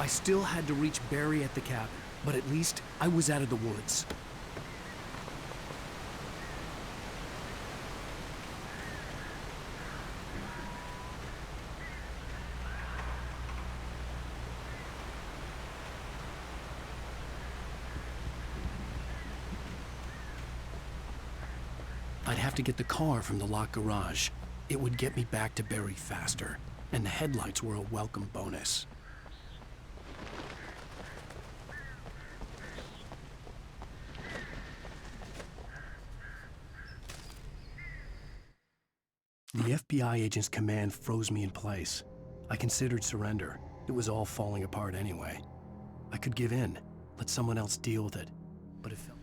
I still had to reach Barry at the cabin, but at least I was out of the woods. I'd have to get the car from the locked garage. It would get me back to Barry faster, and the headlights were a welcome bonus. The FBI agent's command froze me in place. I considered surrender. It was all falling apart anyway. I could give in, let someone else deal with it, but it felt...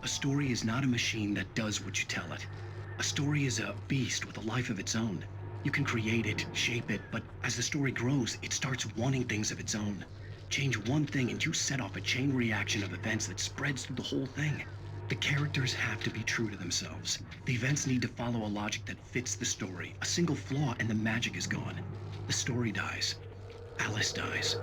A story is not a machine that does what you tell it. A story is a beast with a life of its own. You can create it, shape it, but as the story grows, it starts wanting things of its own. Change one thing and you set off a chain reaction of events that spreads through the whole thing. The characters have to be true to themselves. The events need to follow a logic that fits the story. A single flaw and the magic is gone. The story dies. Alice dies.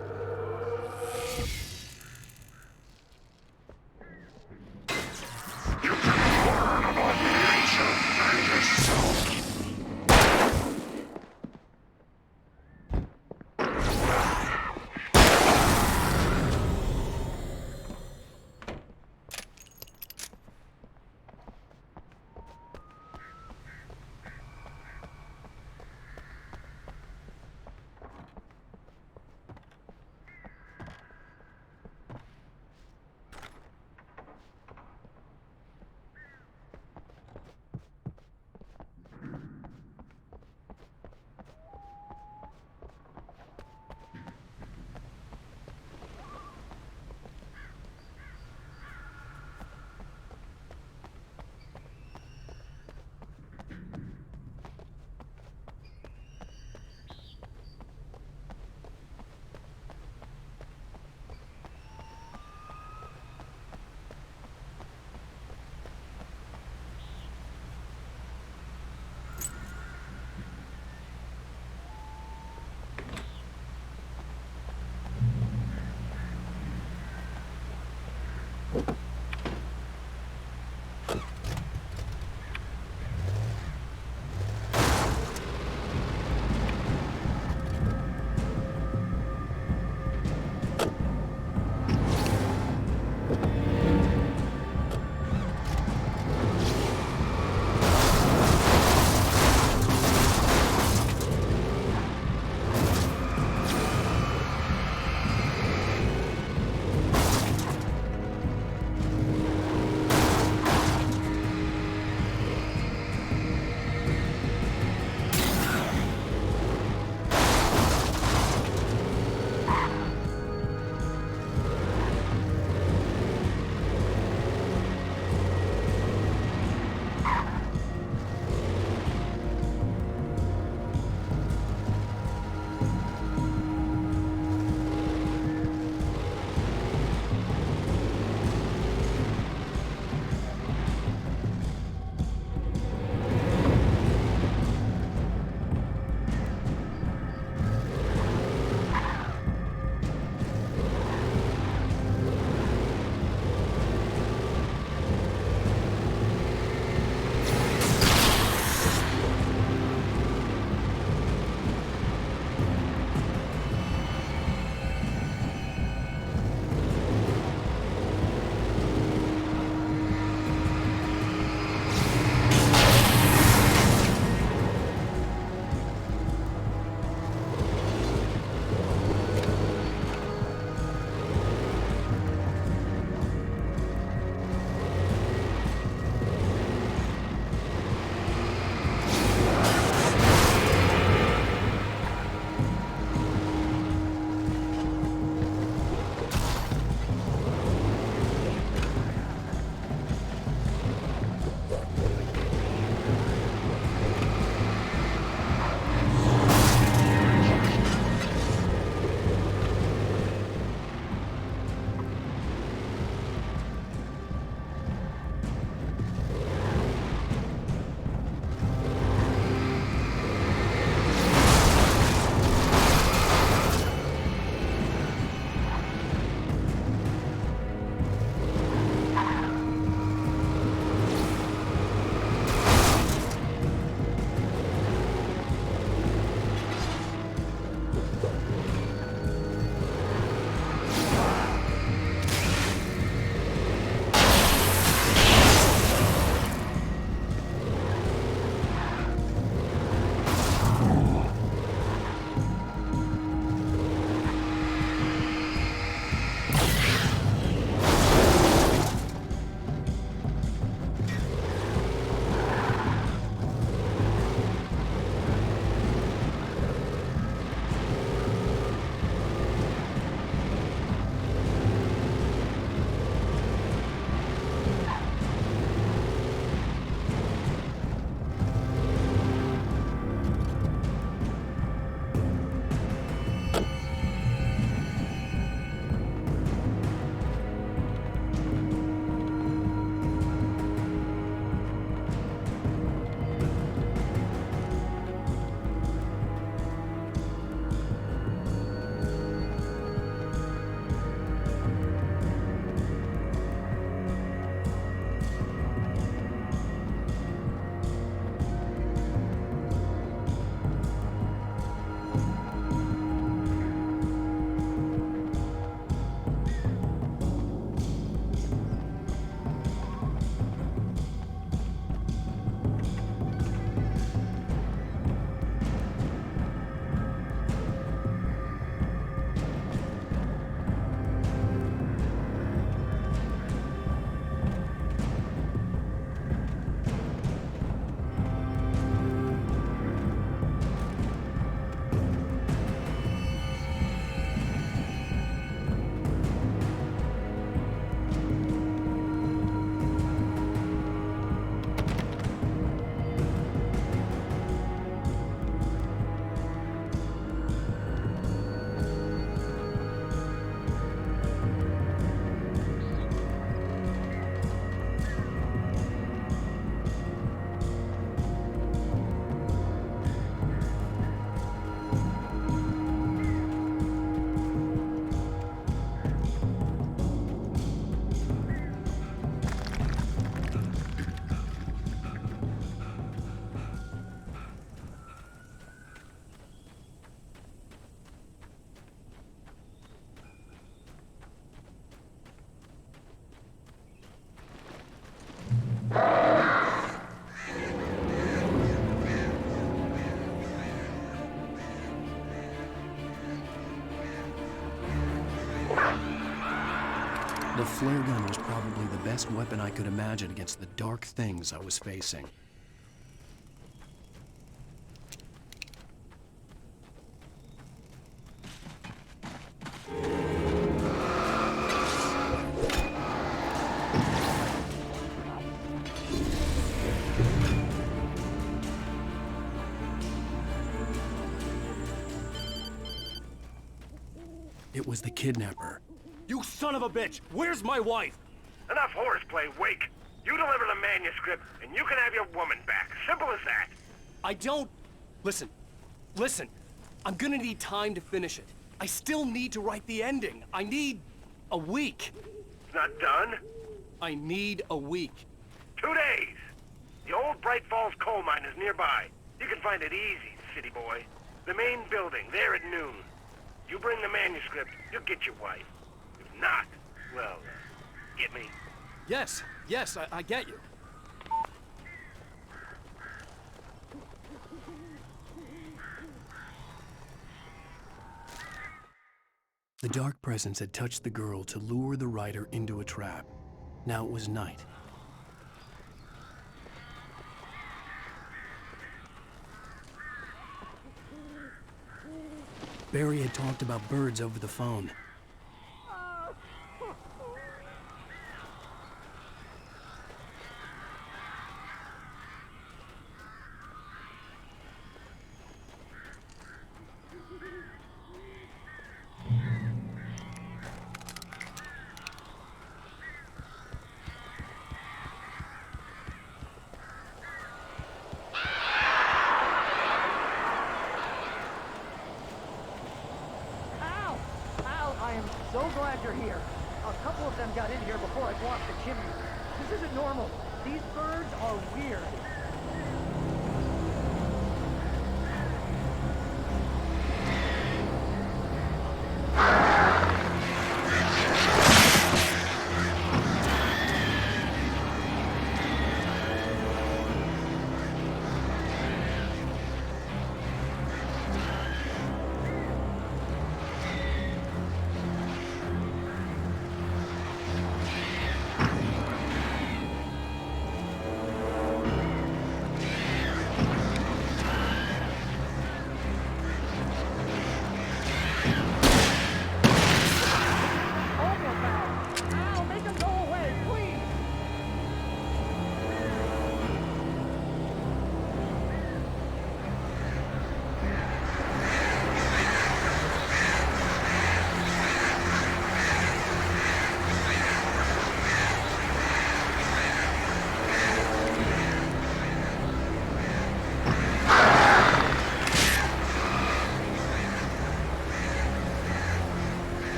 The flare gun was probably the best weapon I could imagine against the dark things I was facing. It was the kidnapper. You son of a bitch! Where's my wife? Enough horseplay, Wake. You deliver the manuscript, and you can have your woman back. Simple as that. I don't... Listen. I'm gonna need time to finish it. I still need to write the ending. I need... a week. It's not done. I need a week. 2 days. The old Bright Falls coal mine is nearby. You can find it easy, city boy. The main building, there at noon. You bring the manuscript, you'll get your wife. If not, well, get me. Yes, I get you. The dark presence had touched the girl to lure the writer into a trap. Now it was night. Barry had talked about birds over the phone. I am so glad you're here. A couple of them got in here before I blocked the chimney. This isn't normal. These birds are weird.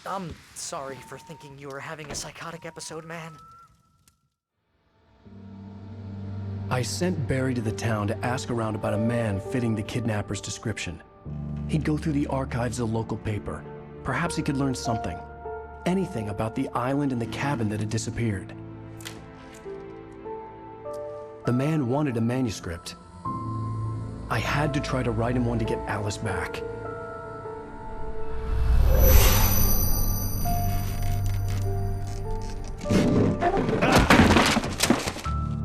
I'm sorry for thinking you were having a psychotic episode, man. I sent Barry to the town to ask around about a man fitting the kidnapper's description. He'd go through the archives of the local paper. Perhaps he could learn something. Anything about the island and the cabin that had disappeared. The man wanted a manuscript. I had to try to write him one to get Alice back.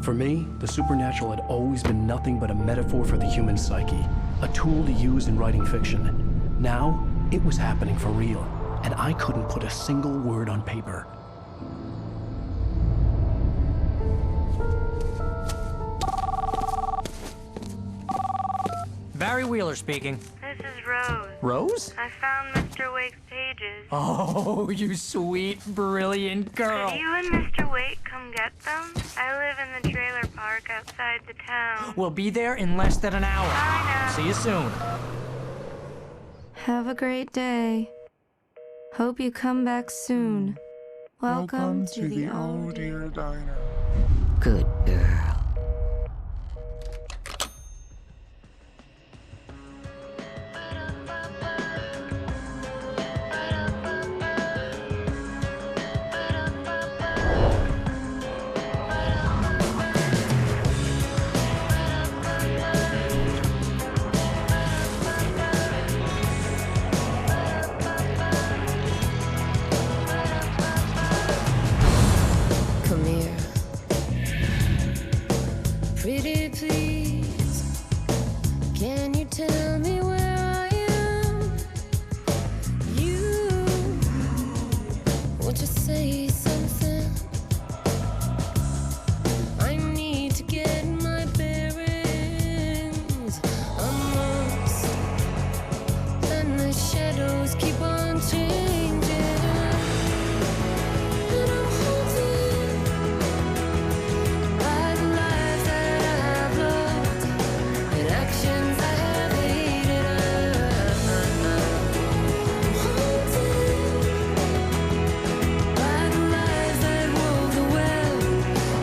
For me, the supernatural had always been nothing but a metaphor for the human psyche, a tool to use in writing fiction. Now, it was happening for real, and I couldn't put a single word on paper. Barry Wheeler speaking. This is Rose. Rose? I found Mr. Wake's pages. Oh, you sweet, brilliant girl. Could you and Mr. Wake come get them? I live in the trailer park outside the town. We'll be there in less than an hour. Bye now. See you soon. Have a great day. Hope you come back soon. Welcome to the Oh Dear Diner. Good girl. Come here. Pretty please, can you tell me where I am? You, won't you say something? I need to get my bearings amongst, and the shadows keep on changing. And I'm haunted by the lives that I have loved and actions I have hated. I'm haunted by the lies that wove the web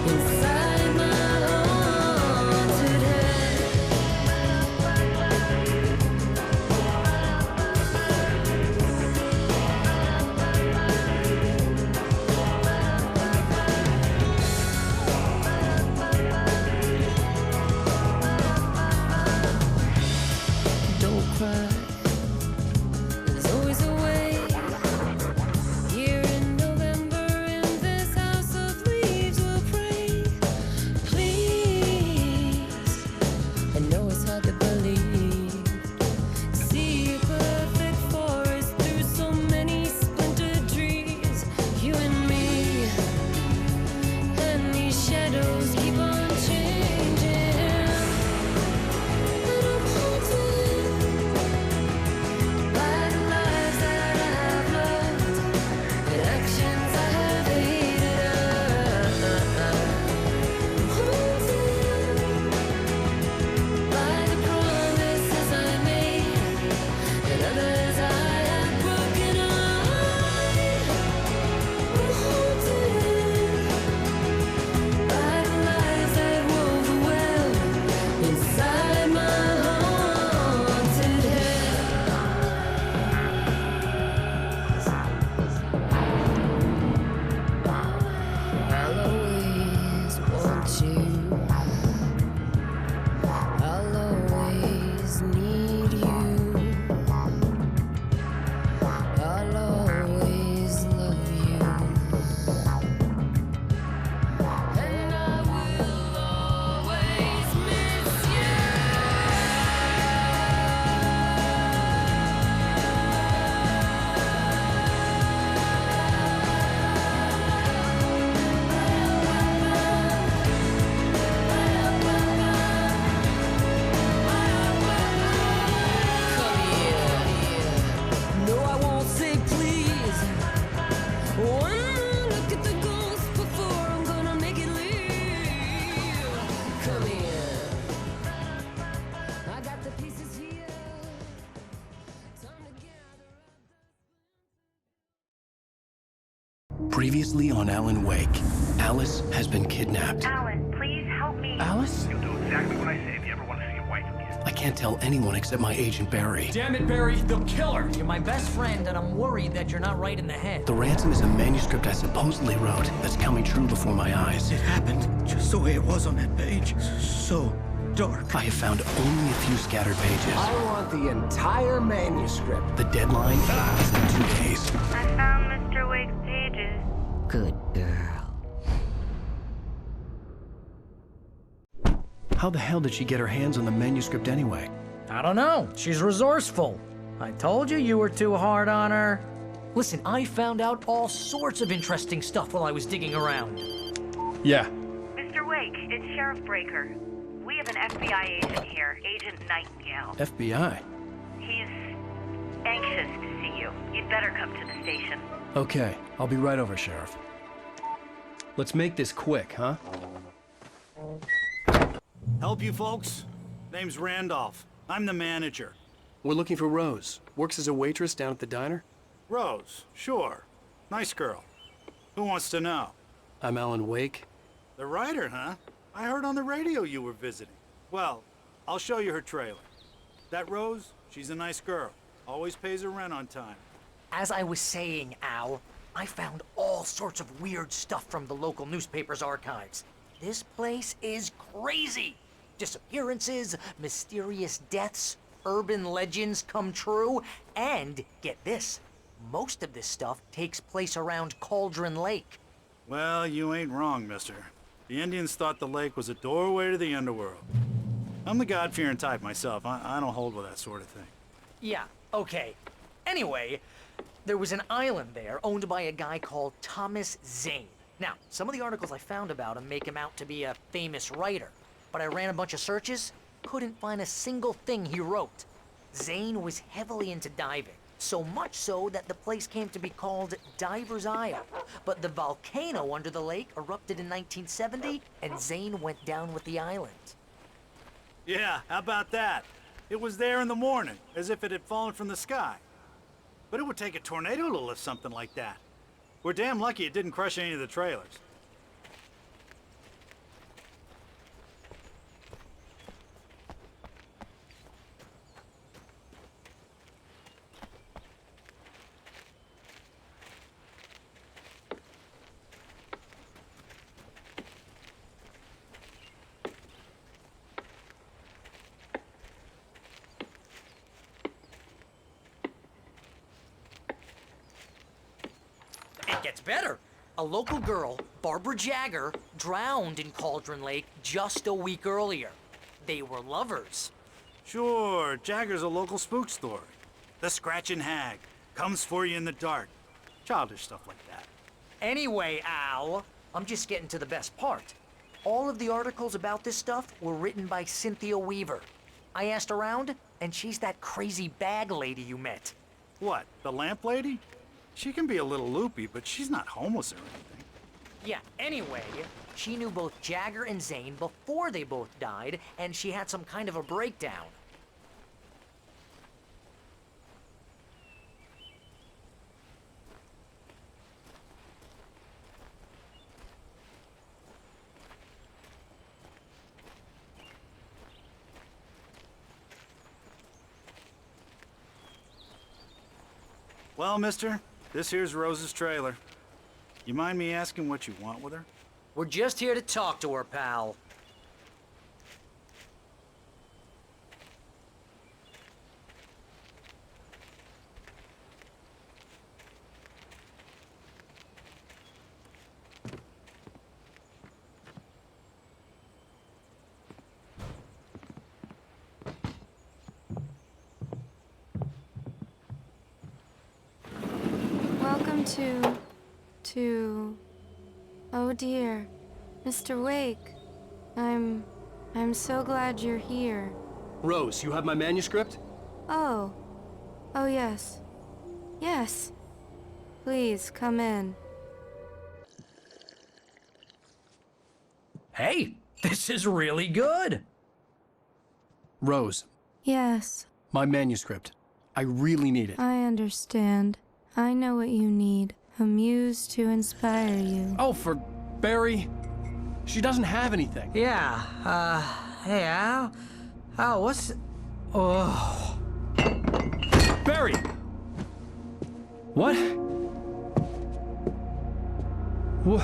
inside my haunted head. Don't cry. There's always a way. Here in November, in this house of leaves, we'll pray. Please, I know it's hard to believe. See a perfect forest through so many splintered trees. You and me, and these shadows keep on changing. And I'm haunted by the lives that I have loved and actions I have hated. I'm haunted by the promises I made and others I have broken. I'm haunted by the lies that wove the web inside my haunted head. I'll always want you. I'll always need you. I'll always love you. And I will always miss you. Come here. No, I won't say please. One more look at the ghost before I'm gonna make it leave. Come here. I got the pieces here. Time to gather up. Previously on Alan Wake, Alice has been kidnapped. Alan, please help me Alice? You'll do exactly what I say if you ever want to see your wife again. I can't tell anyone except my agent Barry. Damn it, Barry, they'll kill her! You're my best friend, and I'm worried that you're not right in the head. The ransom is a manuscript I supposedly wrote that's coming true before my eyes. It happened just the way it was on that page. So dark. I have found only a few scattered pages. I want the entire manuscript. The deadline is in 2 days. I found Mr. Wake's pages. Good girl. How the hell did she get her hands on the manuscript anyway? I don't know. She's resourceful. I told you you were too hard on her. Listen, I found out all sorts of interesting stuff while I was digging around. Yeah. Mr. Wake, it's Sheriff Breaker. We have an FBI agent here, Agent Nightingale. FBI? He's anxious to see you. You'd better come to the station. Okay, I'll be right over, Sheriff. Let's make this quick, huh? Help you folks? Name's Randolph. I'm the manager. We're looking for Rose. Works as a waitress down at the diner. Rose, sure. Nice girl. Who wants to know? I'm Alan Wake. The writer, huh? I heard on the radio you were visiting. Well, I'll show you her trailer. That Rose, she's a nice girl. Always pays her rent on time. As I was saying, Al, I found all sorts of weird stuff from the local newspaper's archives. This place is crazy. Disappearances, mysterious deaths, urban legends come true, and get this, most of this stuff takes place around Cauldron Lake. Well, you ain't wrong, mister. The Indians thought the lake was a doorway to the underworld. I'm the God-fearing type myself. I don't hold with that sort of thing. Yeah, okay. Anyway, there was an island there owned by a guy called Thomas Zane. Now, some of the articles I found about him make him out to be a famous writer, but I ran a bunch of searches, couldn't find a single thing he wrote. Zane was heavily into diving, so much so that the place came to be called Diver's Isle. But the volcano under the lake erupted in 1970, and Zane went down with the island. Yeah, how about that? It was there in the morning, as if it had fallen from the sky. But it would take a tornado to lift something like that. We're damn lucky it didn't crush any of the trailers. It gets better. A local girl, Barbara Jagger, drowned in Cauldron Lake just a week earlier. They were lovers. Sure, Jagger's a local spook story. The Scratching Hag comes for you in the dark. Childish stuff like that. Anyway, Al, I'm just getting to the best part. All of the articles about this stuff were written by Cynthia Weaver. I asked around, and she's that crazy bag lady you met. What, the lamp lady? She can be a little loopy, but she's not homeless or anything. Yeah, anyway, she knew both Jagger and Zane before they both died, and she had some kind of a breakdown. Well, mister, this here's Rose's trailer. You mind me asking what you want with her? We're just here to talk to her, pal. Welcome to... Oh dear, Mr. Wake. I'm so glad you're here. Rose, you have my manuscript? Oh. Oh yes. Yes. Please, come in. Hey, this is really good. Rose, Yes, my manuscript. I really need it. I understand. I know what you need. A muse to inspire you. Oh, for Barry. She doesn't have anything. Yeah, hey, Al, what's... Oh... Barry! What? What?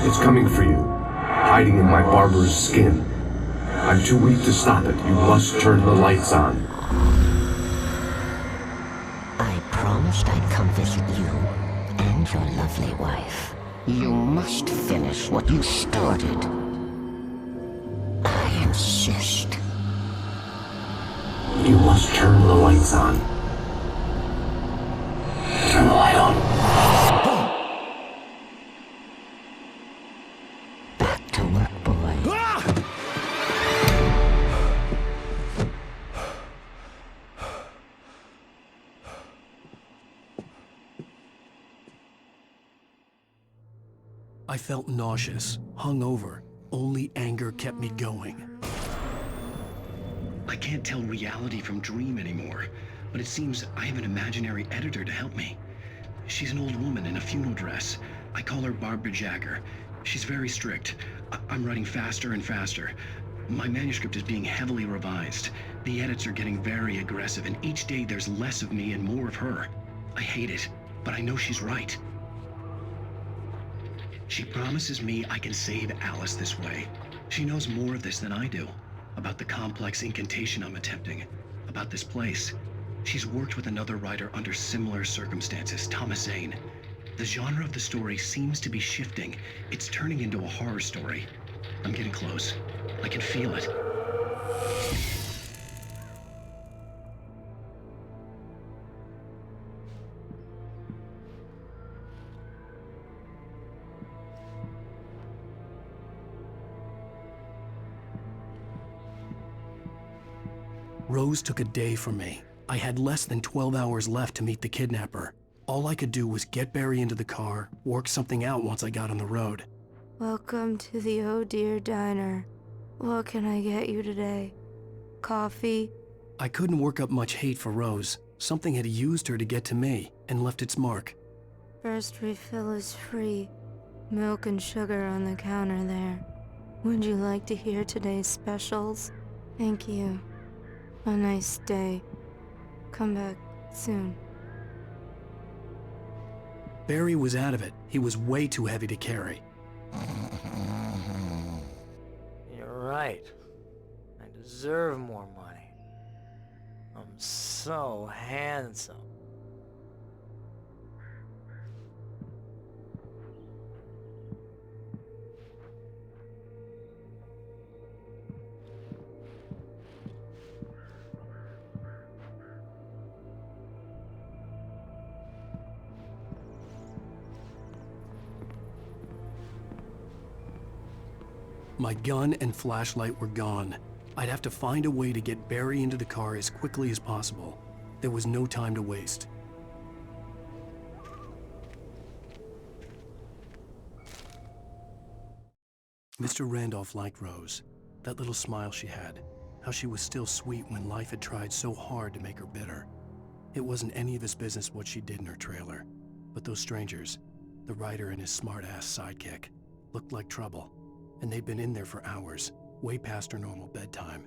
It's coming for you, hiding in my barber's skin. I'm too weak to stop it. You must turn the lights on. I promised I'd come visit you and your lovely wife. You must finish what you started. I insist. You must turn the lights on. Turn the light on. Back to work, boy. I felt nauseous, hungover. Only anger kept me going. I can't tell reality from dream anymore, but it seems I have an imaginary editor to help me. She's an old woman in a funeral dress. I call her Barbara Jagger. She's very strict. I'm writing faster and faster. My manuscript is being heavily revised. The edits are getting very aggressive, and each day there's less of me and more of her. I hate it, but I know she's right. She promises me I can save Alice this way. She knows more of this than I do. About the complex incantation I'm attempting. About this place. She's worked with another writer under similar circumstances, Thomas Zane. The genre of the story seems to be shifting. It's turning into a horror story. I'm getting close. I can feel it. Rose took a day from me. I had less than 12 hours left to meet the kidnapper. All I could do was get Barry into the car, work something out once I got on the road. Welcome to the Oh Dear Diner. What can I get you today? Coffee? I couldn't work up much hate for Rose. Something had used her to get to me and left its mark. First refill is free. Milk and sugar on the counter there. Would you like to hear today's specials? Thank you. A nice day. Come back soon. Barry was out of it. He was way too heavy to carry. You're right. I deserve more money. I'm so handsome. My gun and flashlight were gone. I'd have to find a way to get Barry into the car as quickly as possible. There was no time to waste. Mr. Randolph liked Rose. That little smile she had. How she was still sweet when life had tried so hard to make her bitter. It wasn't any of his business what she did in her trailer. But those strangers, the writer and his smart-ass sidekick, looked like trouble. And they'd been in there for hours, way past her normal bedtime.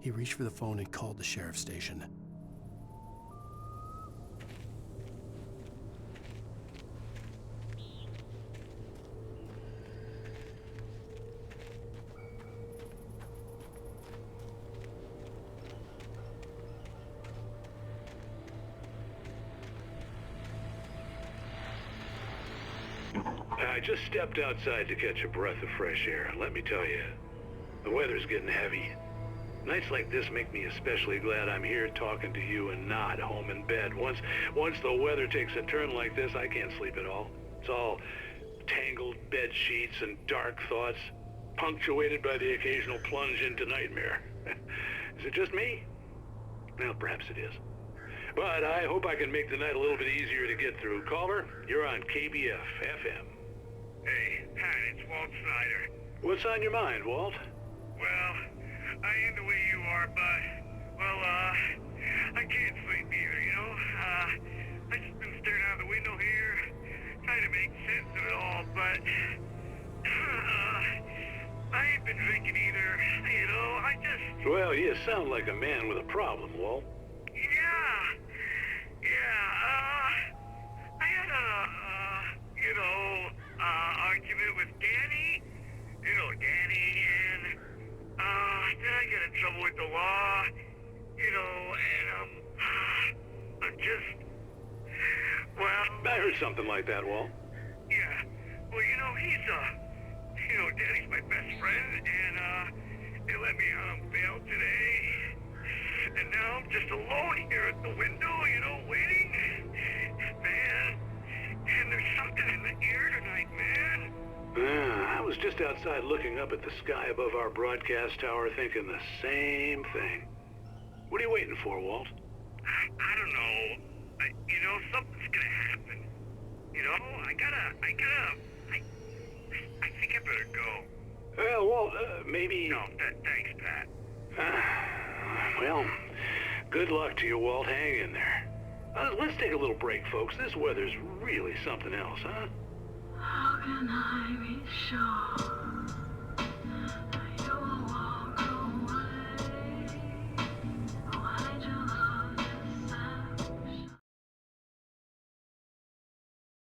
He reached for the phone and called the sheriff's station. I just stepped outside to catch a breath of fresh air. Let me tell you, the weather's getting heavy. Nights like this make me especially glad I'm here talking to you and not home in bed. Once the weather takes a turn like this, I can't sleep at all. It's all tangled bed sheets and dark thoughts, punctuated by the occasional plunge into nightmare. Is it just me? Well, perhaps it is. But I hope I can make the night a little bit easier to get through. Caller, you're on KBF FM. Hey, hi, it's Walt Snyder. What's on your mind, Walt? Well, I ain't the way you are, but, well, I can't sleep either, you know? I just been staring out the window here, trying to make sense of it all, but, I ain't been drinking either, you know? I just... Well, you sound like a man with a problem, Walt. I had argument with Danny. You know, Danny, and, then I get in trouble with the law, you know, and, I'm just, well... I heard something like that, Walt. Yeah, well, you know, Danny's my best friend, and, they let me on bail today. And now I'm just alone here at the window, you know, waiting. Man, and there's something in the air tonight, man. I was just outside looking up at the sky above our broadcast tower thinking the same thing. What are you waiting for, Walt? I don't know. You know, something's gonna happen. You know, I think I better go. Well, Walt, maybe... No, thanks, Pat. Well, good luck to you, Walt. Hang in there. Let's take a little break, folks. This weather's really something else, huh? How can I be sure